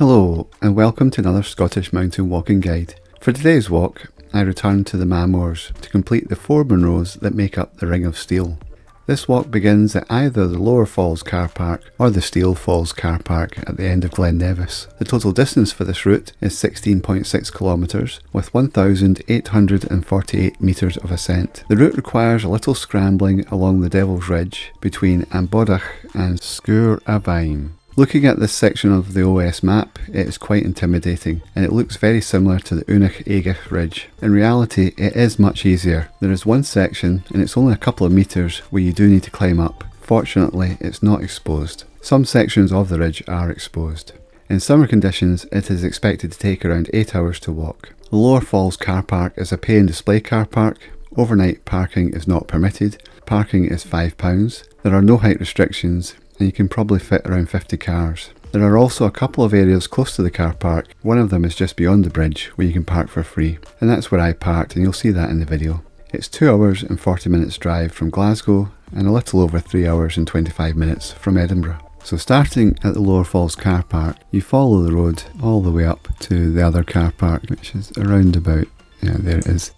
Hello and welcome to another Scottish mountain walking guide. For today's walk, I return to the Moors to complete the 4 Munros that make up the Ring of Steall. This walk begins at either the Lower Falls car park or the Steall Falls car park at the end of Glen Nevis. The total distance for this route is 16.6 kilometres with 1,848 metres of ascent. The route requires a little scrambling along the Devil's Ridge between Bodach and Sgurr Mhaim. Looking at this section of the OS map, it is quite intimidating and it looks very similar to the Gearanach Ridge. In reality, it is much easier. There is one section, and it's only a couple of metres, where you do need to climb up. Fortunately, it's not exposed. Some sections of the ridge are exposed. In summer conditions, it is expected to take around 8 hours to walk. The Lower Falls car park is a pay and display car park. Overnight parking is not permitted. Parking is £5. There are no height restrictions, and you can probably fit around 50 cars. There are also a couple of areas close to the car park. One of them is just beyond the bridge where you can park for free, and that's where I parked, and you'll see that in the video. It's 2 hours and 40 minutes drive from Glasgow and a little over 3 hours and 25 minutes from Edinburgh. So starting at the Lower Falls car park, you follow the road all the way up to the other car park, which is around about, there it is.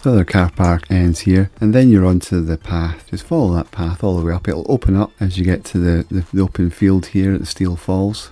The other car park ends here, and then you're onto the path. Just follow that path all the way up. It'll open up as you get to the open field here at the Steall Falls.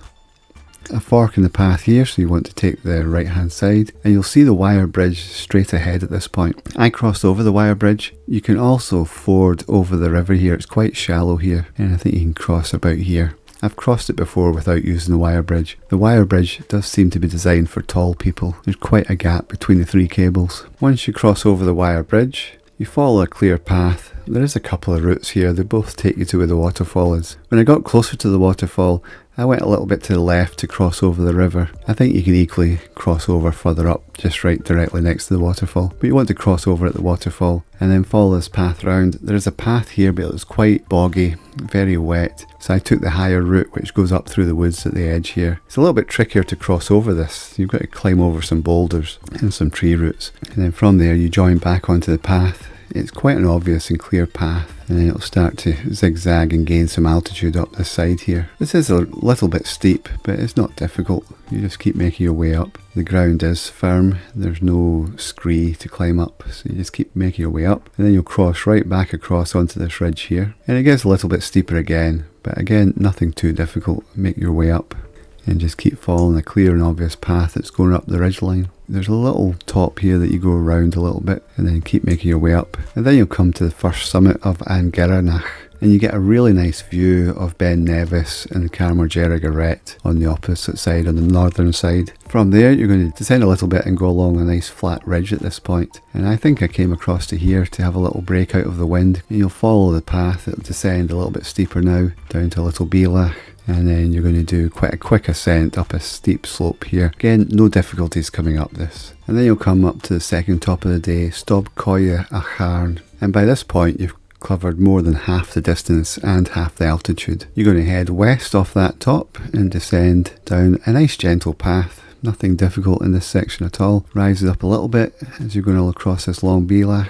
A fork in the path here, so you want to take the right hand side, and you'll see the wire bridge straight ahead at this point. I crossed over the wire bridge. You can also ford over the river here. It's quite shallow here, and I think you can cross about here. I've crossed it before without using the wire bridge. The wire bridge does seem to be designed for tall people. There's quite a gap between the 3 cables. Once you cross over the wire bridge, you follow a clear path. There is a couple of routes here. They both take you to where the waterfall is. When I got closer to the waterfall, I went a little bit to the left to cross over the river. I think you can equally cross over further up, just right directly next to the waterfall. But you want to cross over at the waterfall and then follow this path round. There's a path here, but it's quite boggy, very wet. So I took the higher route, which goes up through the woods at the edge here. It's a little bit trickier to cross over this. You've got to climb over some boulders and some tree roots. And then from there, you join back onto the path. It's quite an obvious and clear path, and then it'll start to zigzag and gain some altitude up this side here. This is a little bit steep, but it's not difficult. You just keep making your way up. The ground is firm, there's no scree to climb up, so you just keep making your way up, and then you'll cross right back across onto this ridge here. And it gets a little bit steeper again, but again, nothing too difficult. Make your way up and just keep following a clear and obvious path that's going up the ridgeline. There's a little top here that you go around a little bit and then keep making your way up, and then you'll come to the first summit of Gearanach, and you get a really nice view of Glen Nevis and Gearanach on the opposite side, on the northern side. From there you're going to descend a little bit and go along a nice flat ridge at this point, and I think I came across to here to have a little break out of the wind. And you'll follow the path. It'll descend a little bit steeper now down to a little Bodach, and then you're going to do quite a quick ascent up a steep slope here. Again, no difficulties coming up this. And then you'll come up to the second top of the day, Stob Coire a Chairn. And by this point you've covered more than half the distance and half the altitude. You're going to head west off that top and descend down a nice gentle path. Nothing difficult in this section at all. Rises up a little bit as you're going to across this long Bodach.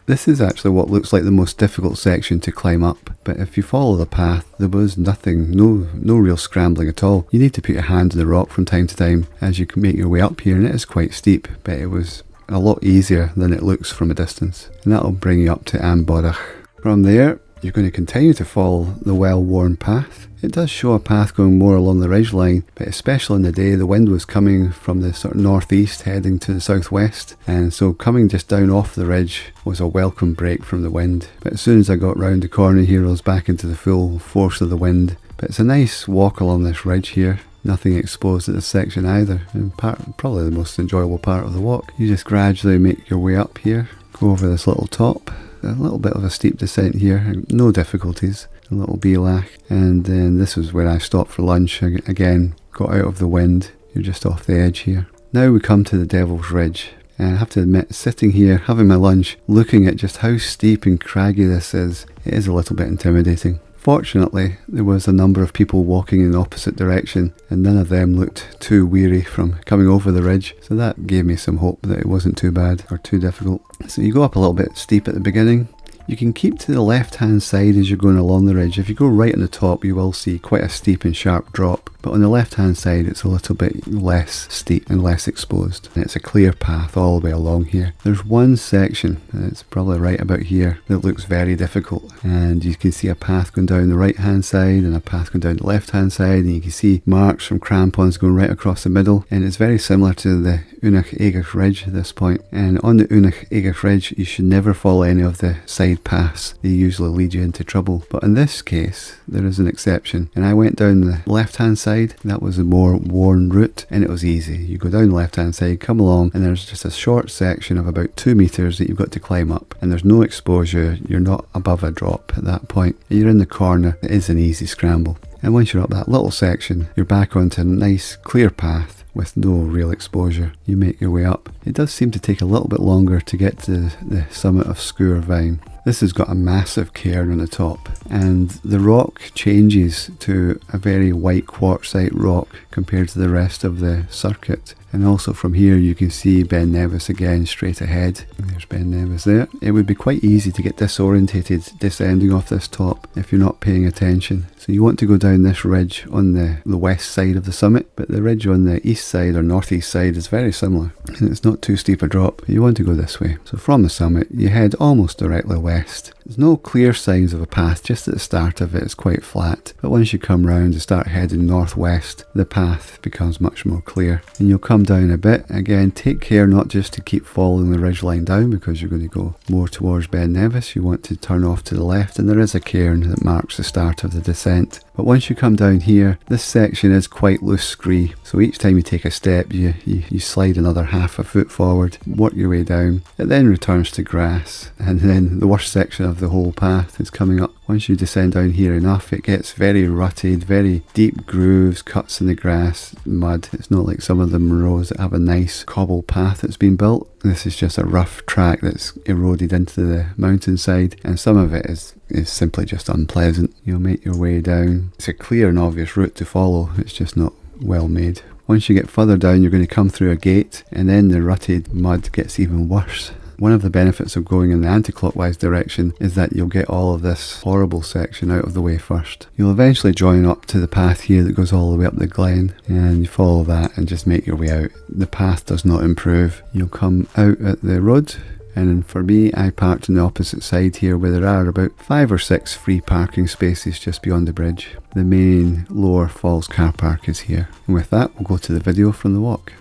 This is actually what looks like the most difficult section to climb up, but if you follow the path, there was nothing, no real scrambling at all. You need to put your hand on the rock from time to time as you can make your way up here, and it is quite steep, but it was a lot easier than it looks from a distance. And that'll bring you up to Bodach. From there, you're going to continue to follow the well-worn path. It does show a path going more along the ridgeline, but especially in the day, the wind was coming from the sort of northeast heading to the southwest, and so coming just down off the ridge was a welcome break from the wind. But as soon as I got round the corner here, I was back into the full force of the wind. But it's a nice walk along this ridge here. Nothing exposed at this section either, and probably the most enjoyable part of the walk. You just gradually make your way up here, go over this little top. A little bit of a steep descent here, no difficulties, a little Bodach, and then this is where I stopped for lunch. Again, got out of the wind. You're just off the edge here. Now we come to the Devil's Ridge, and I have to admit, sitting here having my lunch, looking at just how steep and craggy this is, it is a little bit intimidating. Fortunately, there was a number of people walking in the opposite direction, and none of them looked too weary from coming over the ridge, so that gave me some hope that it wasn't too bad or too difficult. So you go up a little bit steep at the beginning. You can keep to the left hand side as you're going along the ridge. If you go right on the top, you will see quite a steep and sharp drop, but on the left hand side it's a little bit less steep and less exposed, and it's a clear path all the way along here. There's one section, and it's probably right about here, that looks very difficult, and you can see a path going down the right hand side and a path going down the left hand side, and you can see marks from crampons going right across the middle, and it's very similar to the Ghearanach Ridge at this point. And on the Ghearanach Ridge you should never follow any of the side paths, they usually lead you into trouble, but in this case there is an exception, and I went down the left hand side. That was a more worn route and it was easy. You go down the left hand side, come along, and there's just a short section of about 2 meters that you've got to climb up, and there's no exposure, you're not above a drop at that point, you're in the corner. It is an easy scramble, and once you're up that little section you're back onto a nice clear path with no real exposure. You make your way up. It does seem to take a little bit longer to get to the summit of Sgurr. This has got a massive cairn on the top, and the rock changes to a very white quartzite rock compared to the rest of the circuit. And also from here you can see Ben Nevis again straight ahead. There's Ben Nevis there. It would be quite easy to get disorientated descending off this top if you're not paying attention. So you want to go down this ridge on the west side of the summit, but the ridge on the east side or northeast side is very similar, and it's not too steep a drop. You want to go this way. So from the summit you head almost directly west. There's no clear signs of a path, just at the start of it it's quite flat, but once you come round and start heading northwest the path becomes much more clear, and you'll come down a bit. Again, take care not just to keep following the ridgeline down, because you're going to go more towards Ben Nevis. You want to turn off to the left, and there is a cairn that marks the start of the descent. But once you come down here, this section is quite loose scree, so each time you take a step you slide another half a foot forward, work your way down. It then returns to grass, and then the worst section of the whole path is coming up. Once you descend down here enough it gets very rutted, very deep grooves, cuts in the grass, mud. It's not like some of the Munros that have a nice cobble path that's been built. This is just a rough track that's eroded into the mountainside, and some of it is simply just unpleasant. You'll make your way down. It's a clear and obvious route to follow, it's just not well made. Once you get further down you're going to come through a gate, and then the rutted mud gets even worse. One of the benefits of going in the anti-clockwise direction is that you'll get all of this horrible section out of the way first. You'll eventually join up to the path here that goes all the way up the glen, and you follow that and just make your way out. The path does not improve. You'll come out at the road, and for me I parked on the opposite side here where there are about 5 or 6 free parking spaces just beyond the bridge. The main Lower Falls car park is here. And with that we'll go to the video from the walk.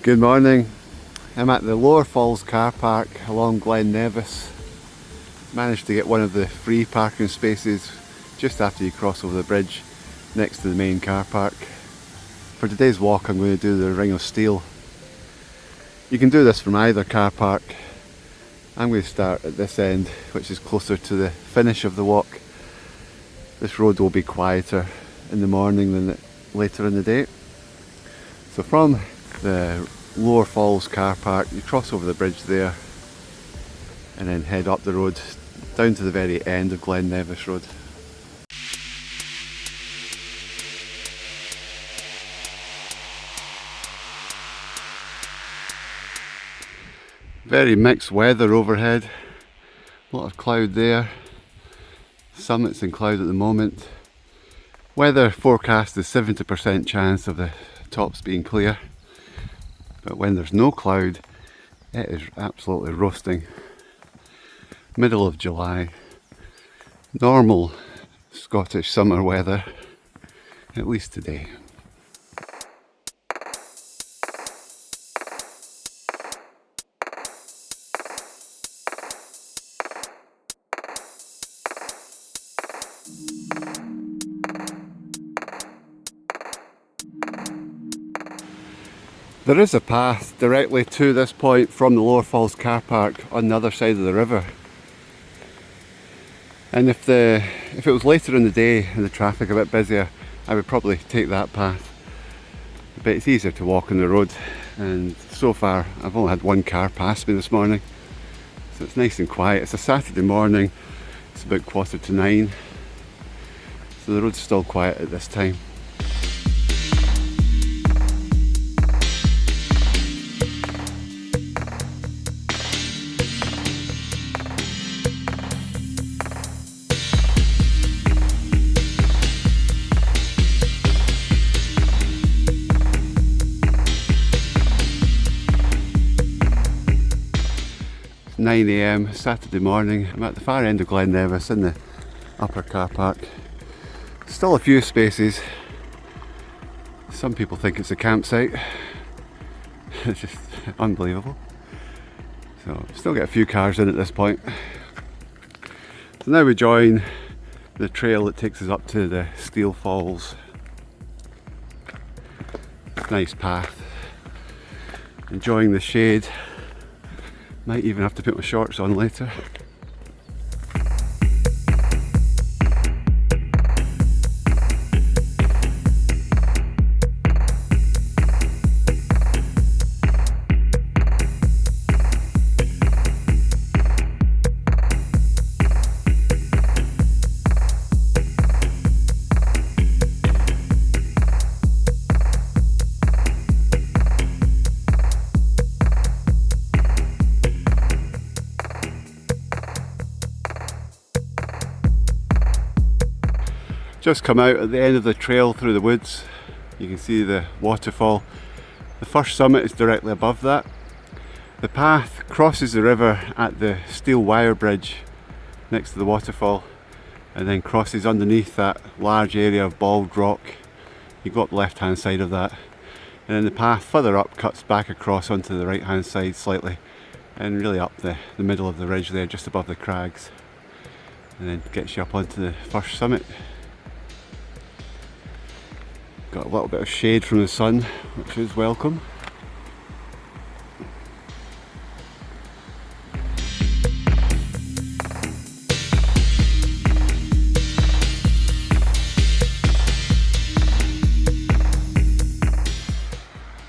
Good morning. I'm at the Lower Falls car park along Glen Nevis. Managed to get one of the free parking spaces just after you cross over the bridge next to the main car park. For today's walk I'm going to do the Ring of Steall. You can do this from either car park. I'm going to start at this end, which is closer to the finish of the walk. This road will be quieter in the morning than later in the day. So from the Lower Falls car park you cross over the bridge there and then head up the road down to the very end of Glen Nevis Road. Very mixed weather overhead, a lot of cloud there, summit's in cloud at the moment. Weather forecast is 70% chance of the tops being clear. But when there's no cloud, it is absolutely roasting. Middle of July. Normal Scottish summer weather, at least today. There is a path directly to this point from the Lower Falls car park on the other side of the river. And if it was later in the day and the traffic a bit busier, I would probably take that path. But it's easier to walk on the road, and so far I've only had one car pass me this morning. So it's nice and quiet. It's a Saturday morning, it's about 9:15. So the road's still quiet at this time. 9 AM Saturday morning. I'm at the far end of Glen Nevis in the upper car park. Still a few spaces. Some people think it's a campsite. It's just unbelievable. So still get a few cars in at this point. So now we join the trail that takes us up to the Steall Falls. Nice path. Enjoying the shade. Might even have to put my shorts on later. Just come out at the end of the trail through the woods. You can see the waterfall. The first summit is directly above that. The path crosses the river at the steel wire bridge next to the waterfall and then crosses underneath that large area of bald rock. You go up the left hand side of that, and then the path further up cuts back across onto the right hand side slightly and really up the middle of the ridge there just above the crags, and then gets you up onto the first summit. Got a little bit of shade from the sun, which is welcome.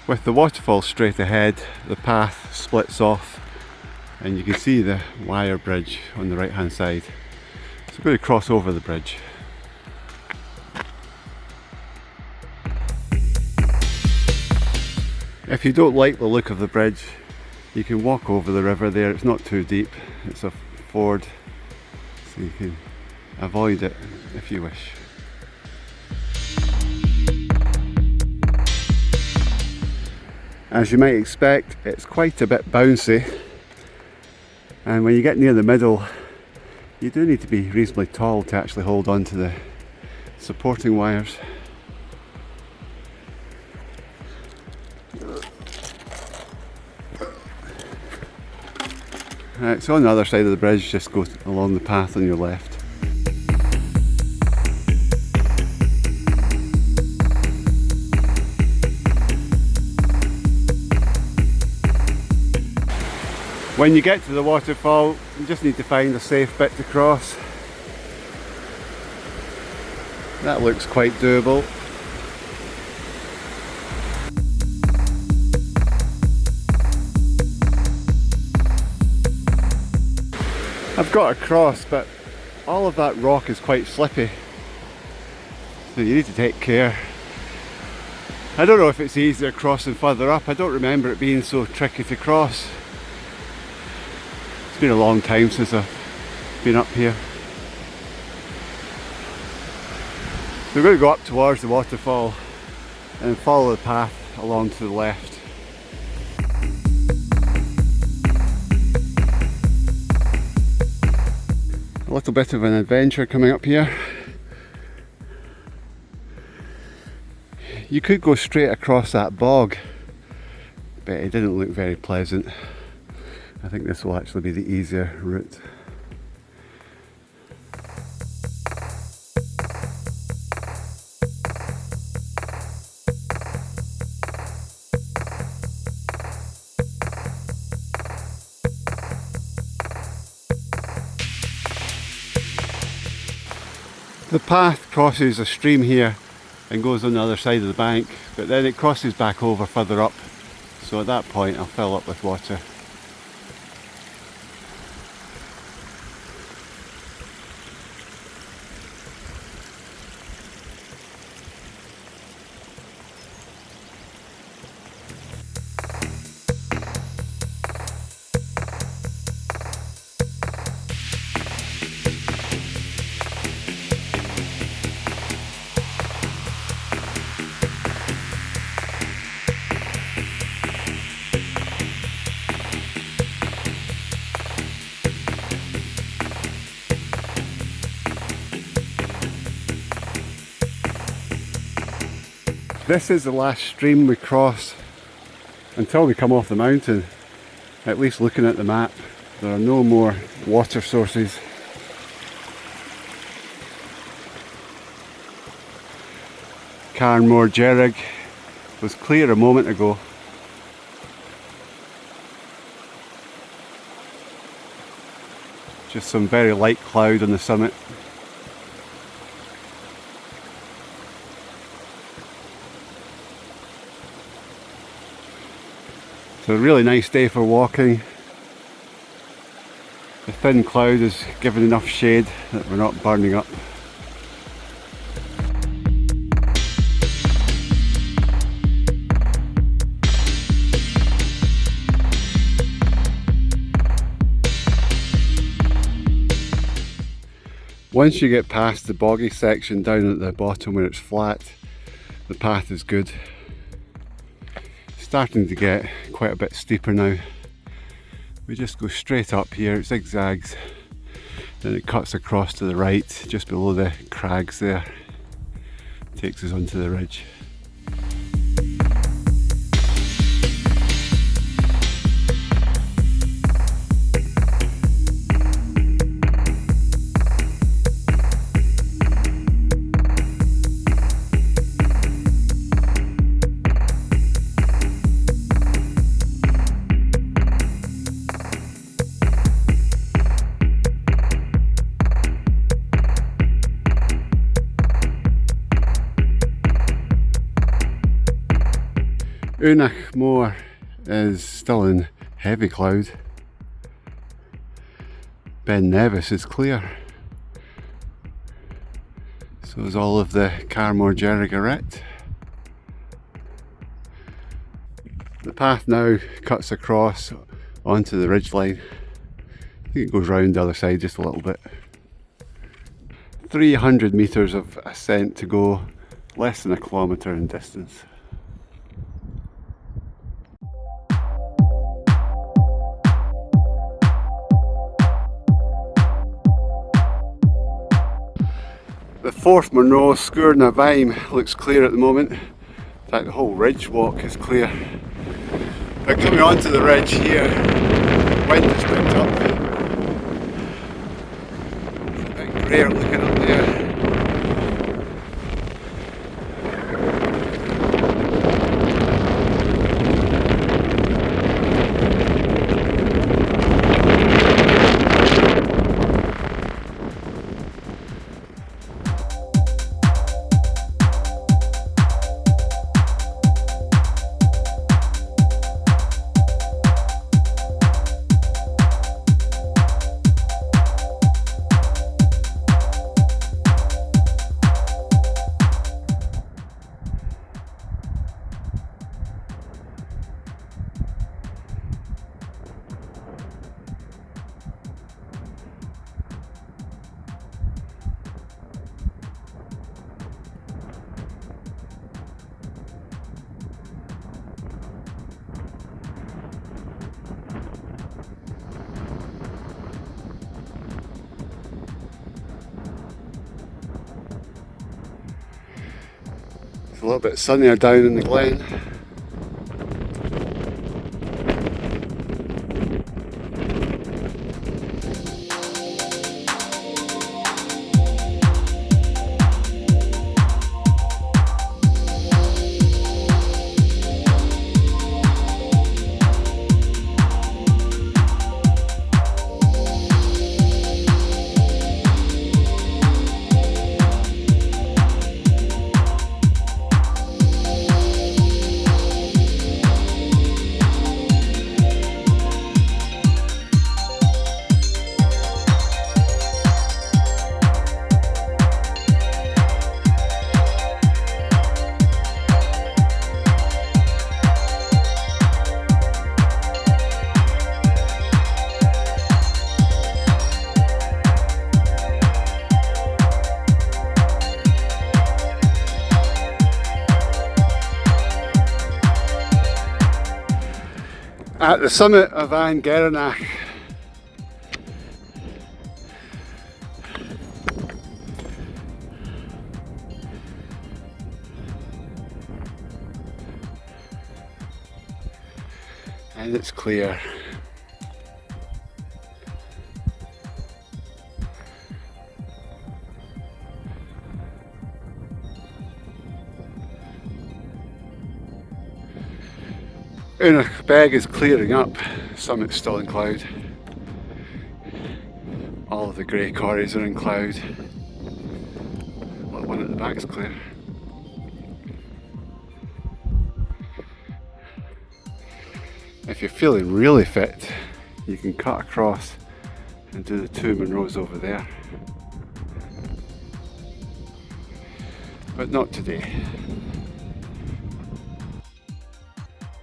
With the waterfall straight ahead, the path splits off and you can see the wire bridge on the right hand side. So we're going to cross over the bridge. If you don't like the look of the bridge, you can walk over the river there. It's not too deep, it's a ford, so you can avoid it if you wish. As you might expect, it's quite a bit bouncy, and when you get near the middle you do need to be reasonably tall to actually hold on to the supporting wires. Right, so on the other side of the bridge, just go along the path on your left. When you get to the waterfall, you just need to find a safe bit to cross. That looks quite doable. I've got across, but all of that rock is quite slippy, so you need to take care. I don't know if it's easier crossing further up. I don't remember it being so tricky to cross. It's been a long time since I've been up here. So we're going to go up towards the waterfall and follow the path along to the left. A little bit of an adventure coming up here. You could go straight across that bog, but it didn't look very pleasant. I think this will actually be the easier route. The path crosses a stream here and goes on the other side of the bank, but then it crosses back over further up, so at that point I'll fill up with water. This is the last stream we cross until we come off the mountain. At least looking at the map, there are no more water sources. Chairn was clear a moment ago. Just some very light cloud on the summit. It's a really nice day for walking. The thin cloud is giving enough shade that we're not burning up. Once you get past the boggy section down at the bottom where it's flat, the path is good. Starting to get quite a bit steeper now. We just go straight up here, it zigzags, then it cuts across to the right, just below the crags there. Takes us onto the ridge. Gearanach Moor is still in heavy cloud. Glen Nevis is clear. So is all of the Gearanach. The path now cuts across onto the ridgeline. I think it goes round the other side just a little bit. 300 metres of ascent to go, less than a kilometre in distance. The fourth Munros Sgurr and Mhaim looks clear at the moment. In fact, the whole ridge walk is clear. But coming onto the ridge here, wind has picked up. It's a bit greyer looking up there. It's a little bit sunnier down in the glen. At the summit of Gearanach. And it's clear. Gearanach Beg is clearing up, summit's still in cloud. All of the grey quarries are in cloud. That one at the back's clear. If you're feeling really fit, you can cut across and do the 2 Munros over there. But not today.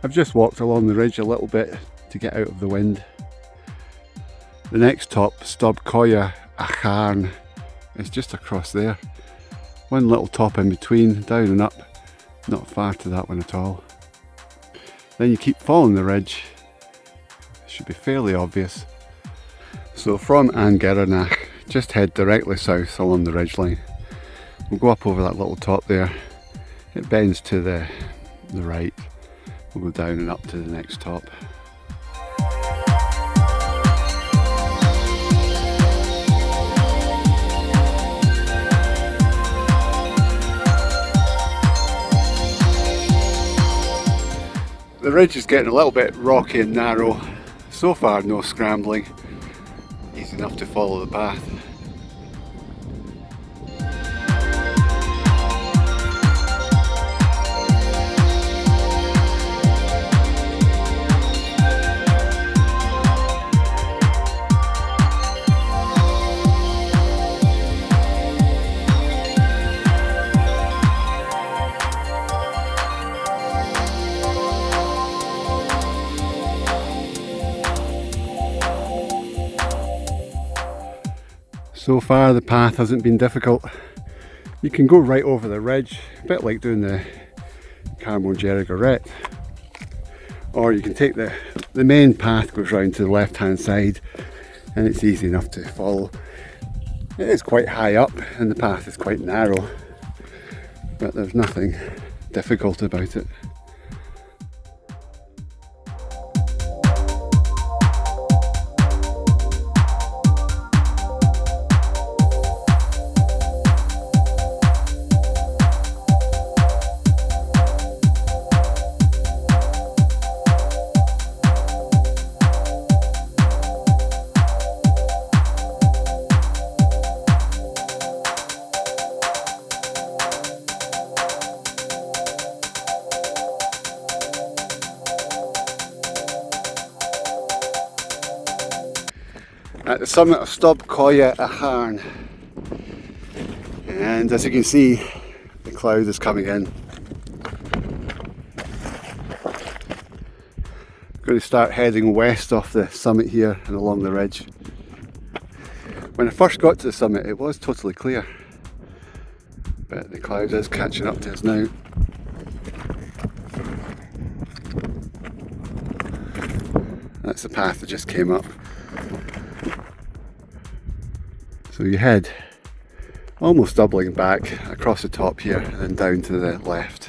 I've just walked along the ridge a little bit to get out of the wind. The next top, Stob Coire, Chairn, is just across there. One little top in between, down and up, not far to that one at all. Then you keep following the ridge, it should be fairly obvious. So from Gearanach, just head directly south along the ridgeline. We'll go up over that little top there, it bends to the right. We'll go down and up to the next top. The ridge is getting a little bit rocky and narrow. So far no scrambling, easy enough to follow the path. So far the path hasn't been difficult. You can go right over the ridge, a bit like doing the Gearanach, or you can take the main path, goes round to the left hand side, and it's easy enough to follow. It is quite high up and the path is quite narrow, but there's nothing difficult about it. At the summit of Stob Coire, Chairn, and as you can see, the cloud is coming in. I'm going to start heading west off the summit here and along the ridge. When I first got to the summit it was totally clear, but the cloud is catching up to us now. That's the path that just came up. So you head almost doubling back across the top here and then down to the left.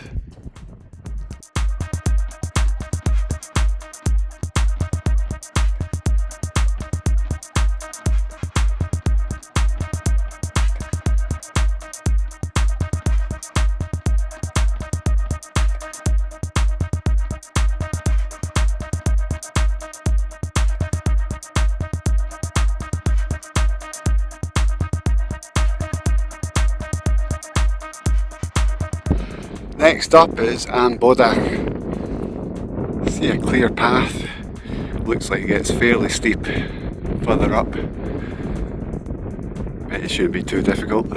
Next up is Bodach. See a clear path, looks like it gets fairly steep further up, but it shouldn't be too difficult.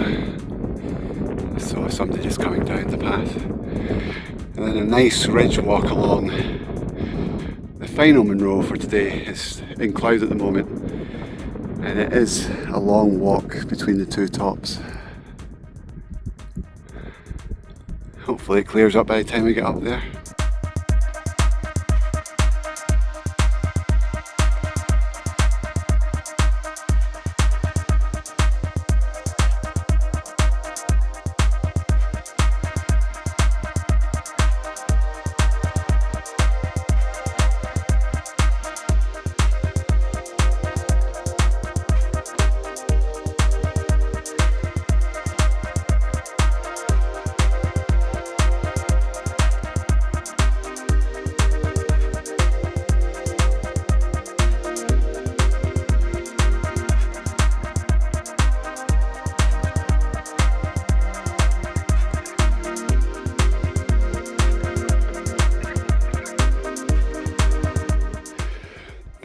So somebody just coming down the path, and then a nice ridge walk along. The final Munro for today is in cloud at the moment, and it is a long walk between the two tops. Hopefully it clears up by the time we get up there.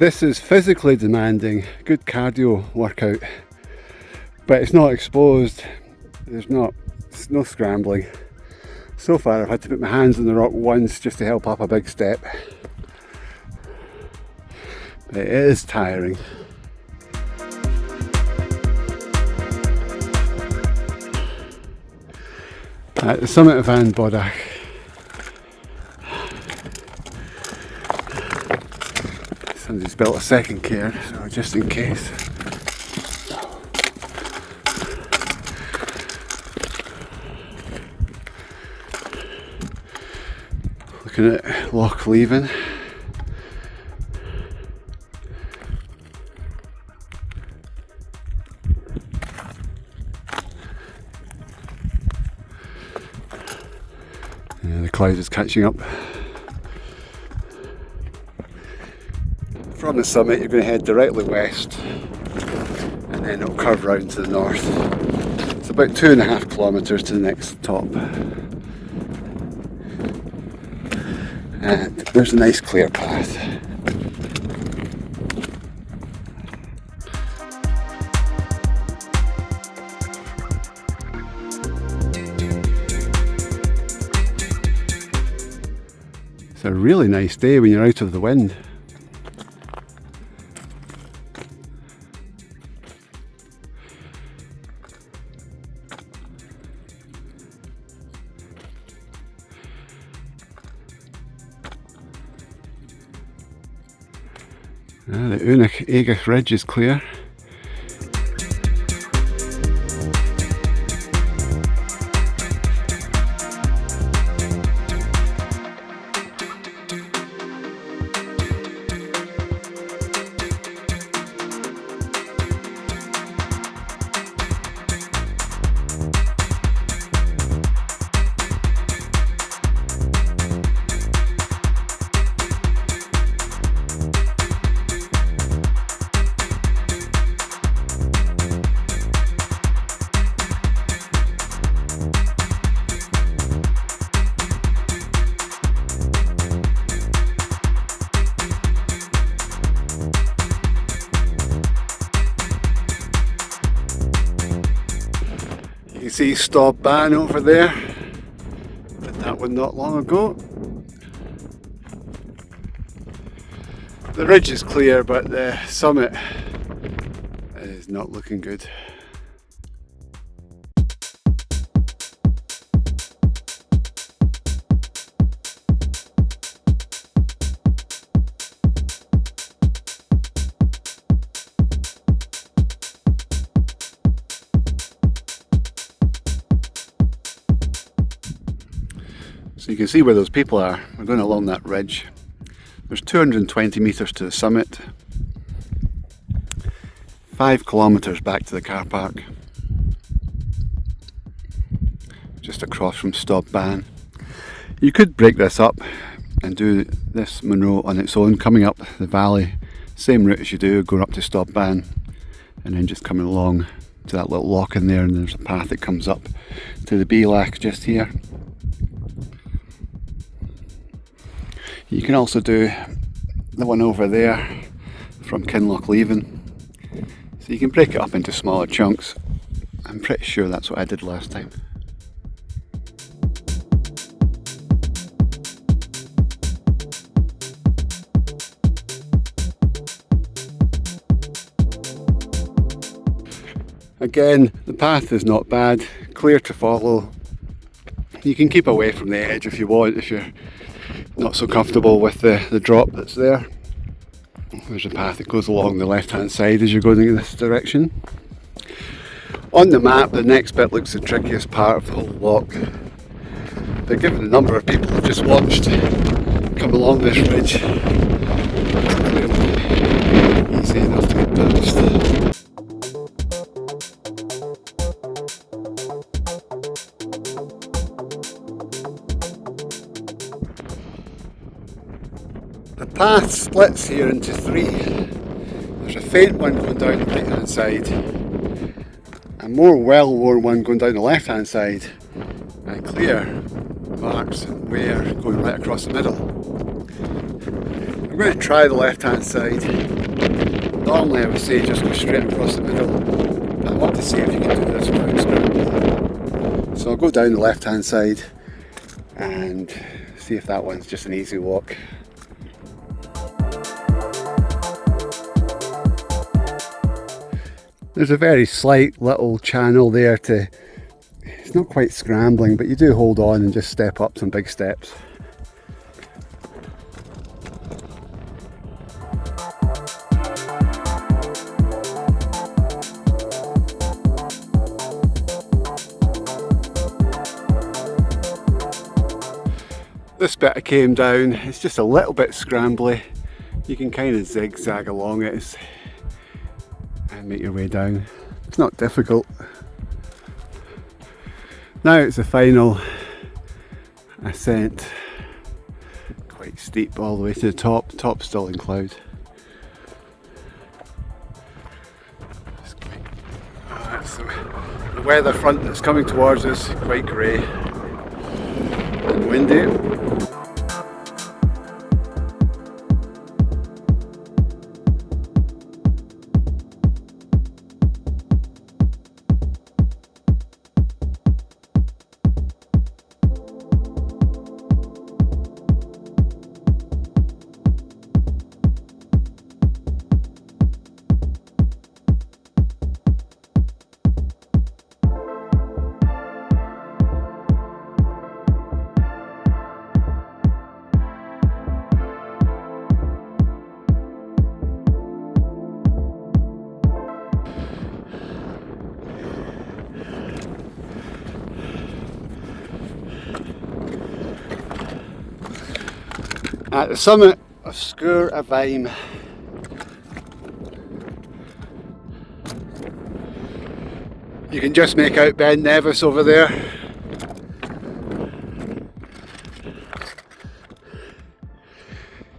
This is physically demanding, good cardio workout, but it's not exposed. There's no scrambling. So far I've had to put my hands on the rock once just to help up a big step. But it is tiring. At the summit of Bodach, somebody's built a second cairn, so just in case. Looking at Loch Leven. The cloud is catching up. From the summit you're going to head directly west and then it'll curve round to the north. It's about 2.5 kilometres to the next top. And there's a nice clear path. It's a really nice day when you're out of the wind. The Gearanach Ridge is clear. You see Stob Coire over there, did that one not long ago. The ridge is clear but the summit is not looking good. So you can see where those people are. We're going along that ridge. There's 220 metres to the summit, 5 kilometres back to the car park, just across from Stob Coire. You could break this up and do this Munro on its own, coming up the valley, same route as you do, going up to Stob Coire, and then just coming along to that little lock in there, and there's a path that comes up to the Bodach just here. You can also do the one over there from Loch Leven. So you can break it up into smaller chunks. I'm pretty sure that's what I did last time. Again, the path is not bad, clear to follow. You can keep away from the edge if you want, if you're not so comfortable with the drop that's there. There's a path that goes along the left hand side as you're going in this direction. On the map the next bit looks the trickiest part of the whole walk, but given the number of people who've just watched come along this ridge, clearly easy enough to get past. The path splits here into 3. There's a faint one going down the right hand side, a more well-worn one going down the left hand side, and clear marks wear going right across the middle. I'm going to try the left hand side. Normally I would say just go straight across the middle, but I want to see if you can do this without scrambling. So I'll go down the left hand side and see if that one's just an easy walk. There's a very slight little channel there to, it's not quite scrambling, but you do hold on and just step up some big steps. This bit I came down, it's just a little bit scrambly. You can kind of zigzag along it and make your way down. It's not difficult. Now it's the final ascent. Quite steep all the way to the top. Top's still in cloud. The weather front that's coming towards us, quite grey and windy. At the summit of Sgurr Mhaim. You can just make out Glen Nevis over there.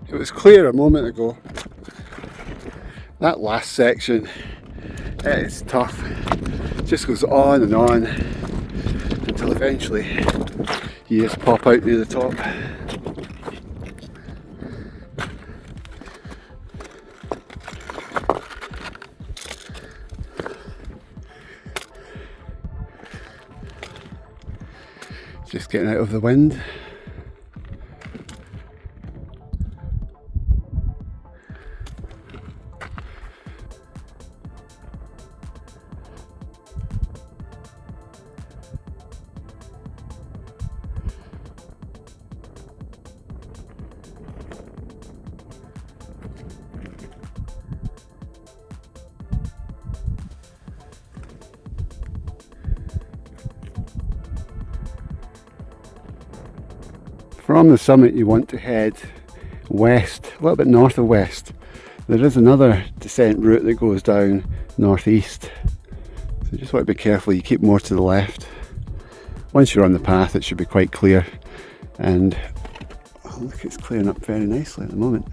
It was clear a moment ago. That last section, it is tough. It just goes on and on until eventually you just pop out near the top. Just getting out of the wind. From the summit you want to head west, a little bit north of west. There is another descent route that goes down northeast, so you just want to be careful, you keep more to the left. Once you're on the path it should be quite clear, and oh look, it's clearing up very nicely at the moment.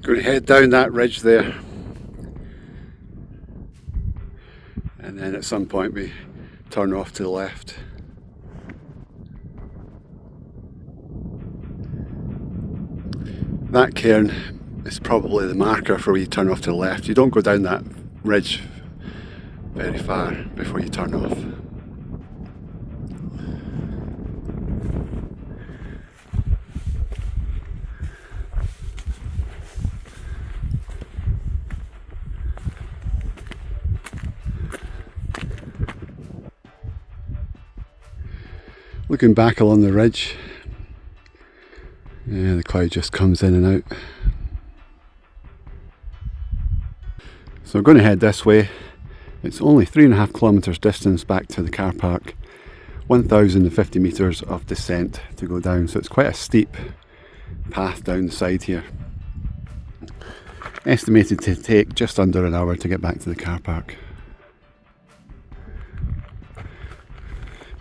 Going to head down that ridge there, and then at some point we turn off to the left. That cairn is probably the marker for where you turn off to the left. You don't go down that ridge very far before you turn off. Looking back along the ridge, yeah, the cloud just comes in and out. So I'm going to head this way. It's only 3.5 kilometres distance back to the car park, 1,050 metres of descent to go down, so it's quite a steep path down the side here. Estimated to take just under an hour to get back to the car park.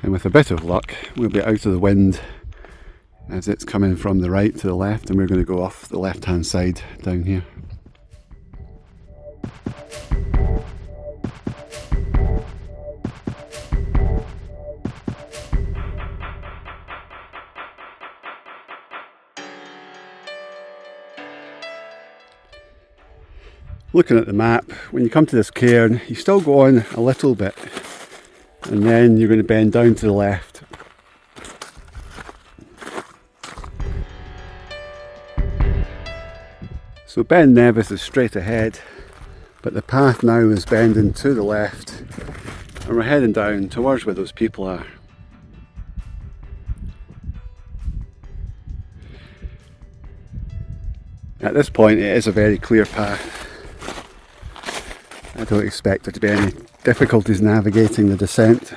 And with a bit of luck, we'll be out of the wind as it's coming from the right to the left, and we're going to go off the left hand side down here. Looking at the map, when you come to this cairn, you still go on a little bit and then you're going to bend down to the left. So Glen Nevis is straight ahead, but the path now is bending to the left and we're heading down towards where those people are. At this point it is a very clear path. I don't expect there to be any difficulties navigating the descent.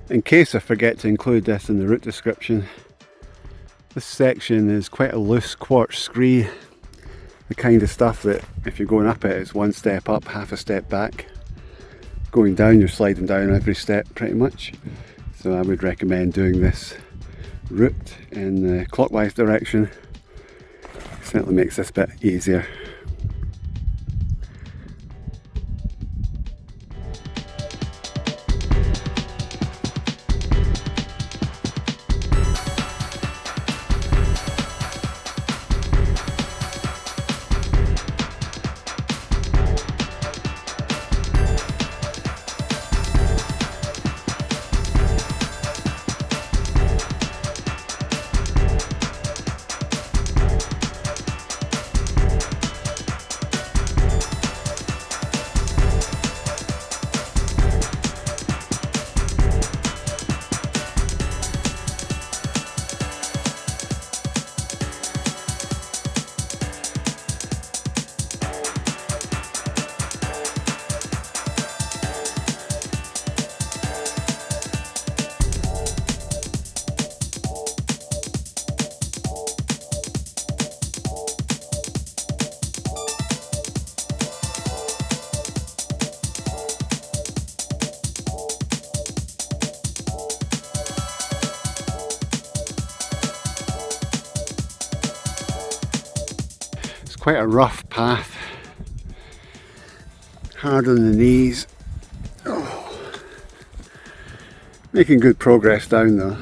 In case I forget to include this in the route description, this section is quite a loose quartz scree, the kind of stuff that if you're going up it, it's one step up, half a step back. Going down, you're sliding down every step pretty much. So I would recommend doing this route in the clockwise direction. It certainly makes this a bit easier. Quite a rough path, hard on the knees. Oh. Making good progress down though,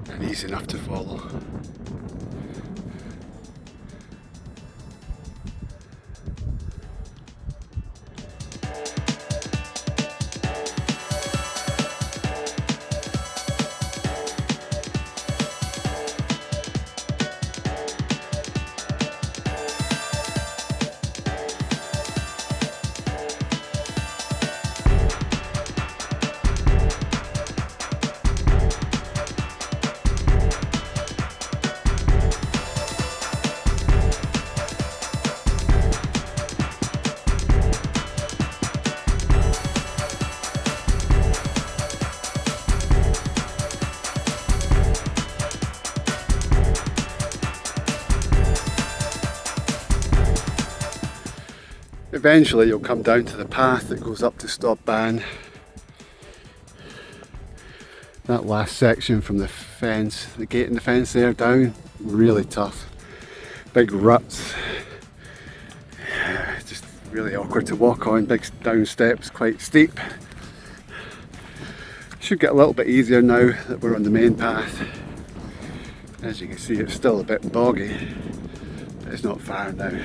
and easy enough to follow. Eventually you'll come down to the path that goes up to Stob Coire. That last section from the fence, the gate and the fence there down, really tough. Big ruts, just really awkward to walk on, big down steps, quite steep. Should get a little bit easier now that we're on the main path. As you can see, it's still a bit boggy, but it's not far now.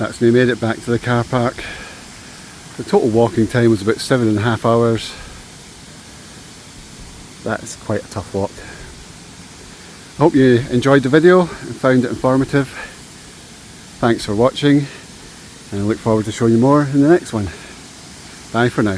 That's me made it back to the car park. The total walking time was about 7.5 hours. That's quite a tough walk. I hope you enjoyed the video and found it informative. Thanks for watching, and I look forward to showing you more in the next one. Bye for now.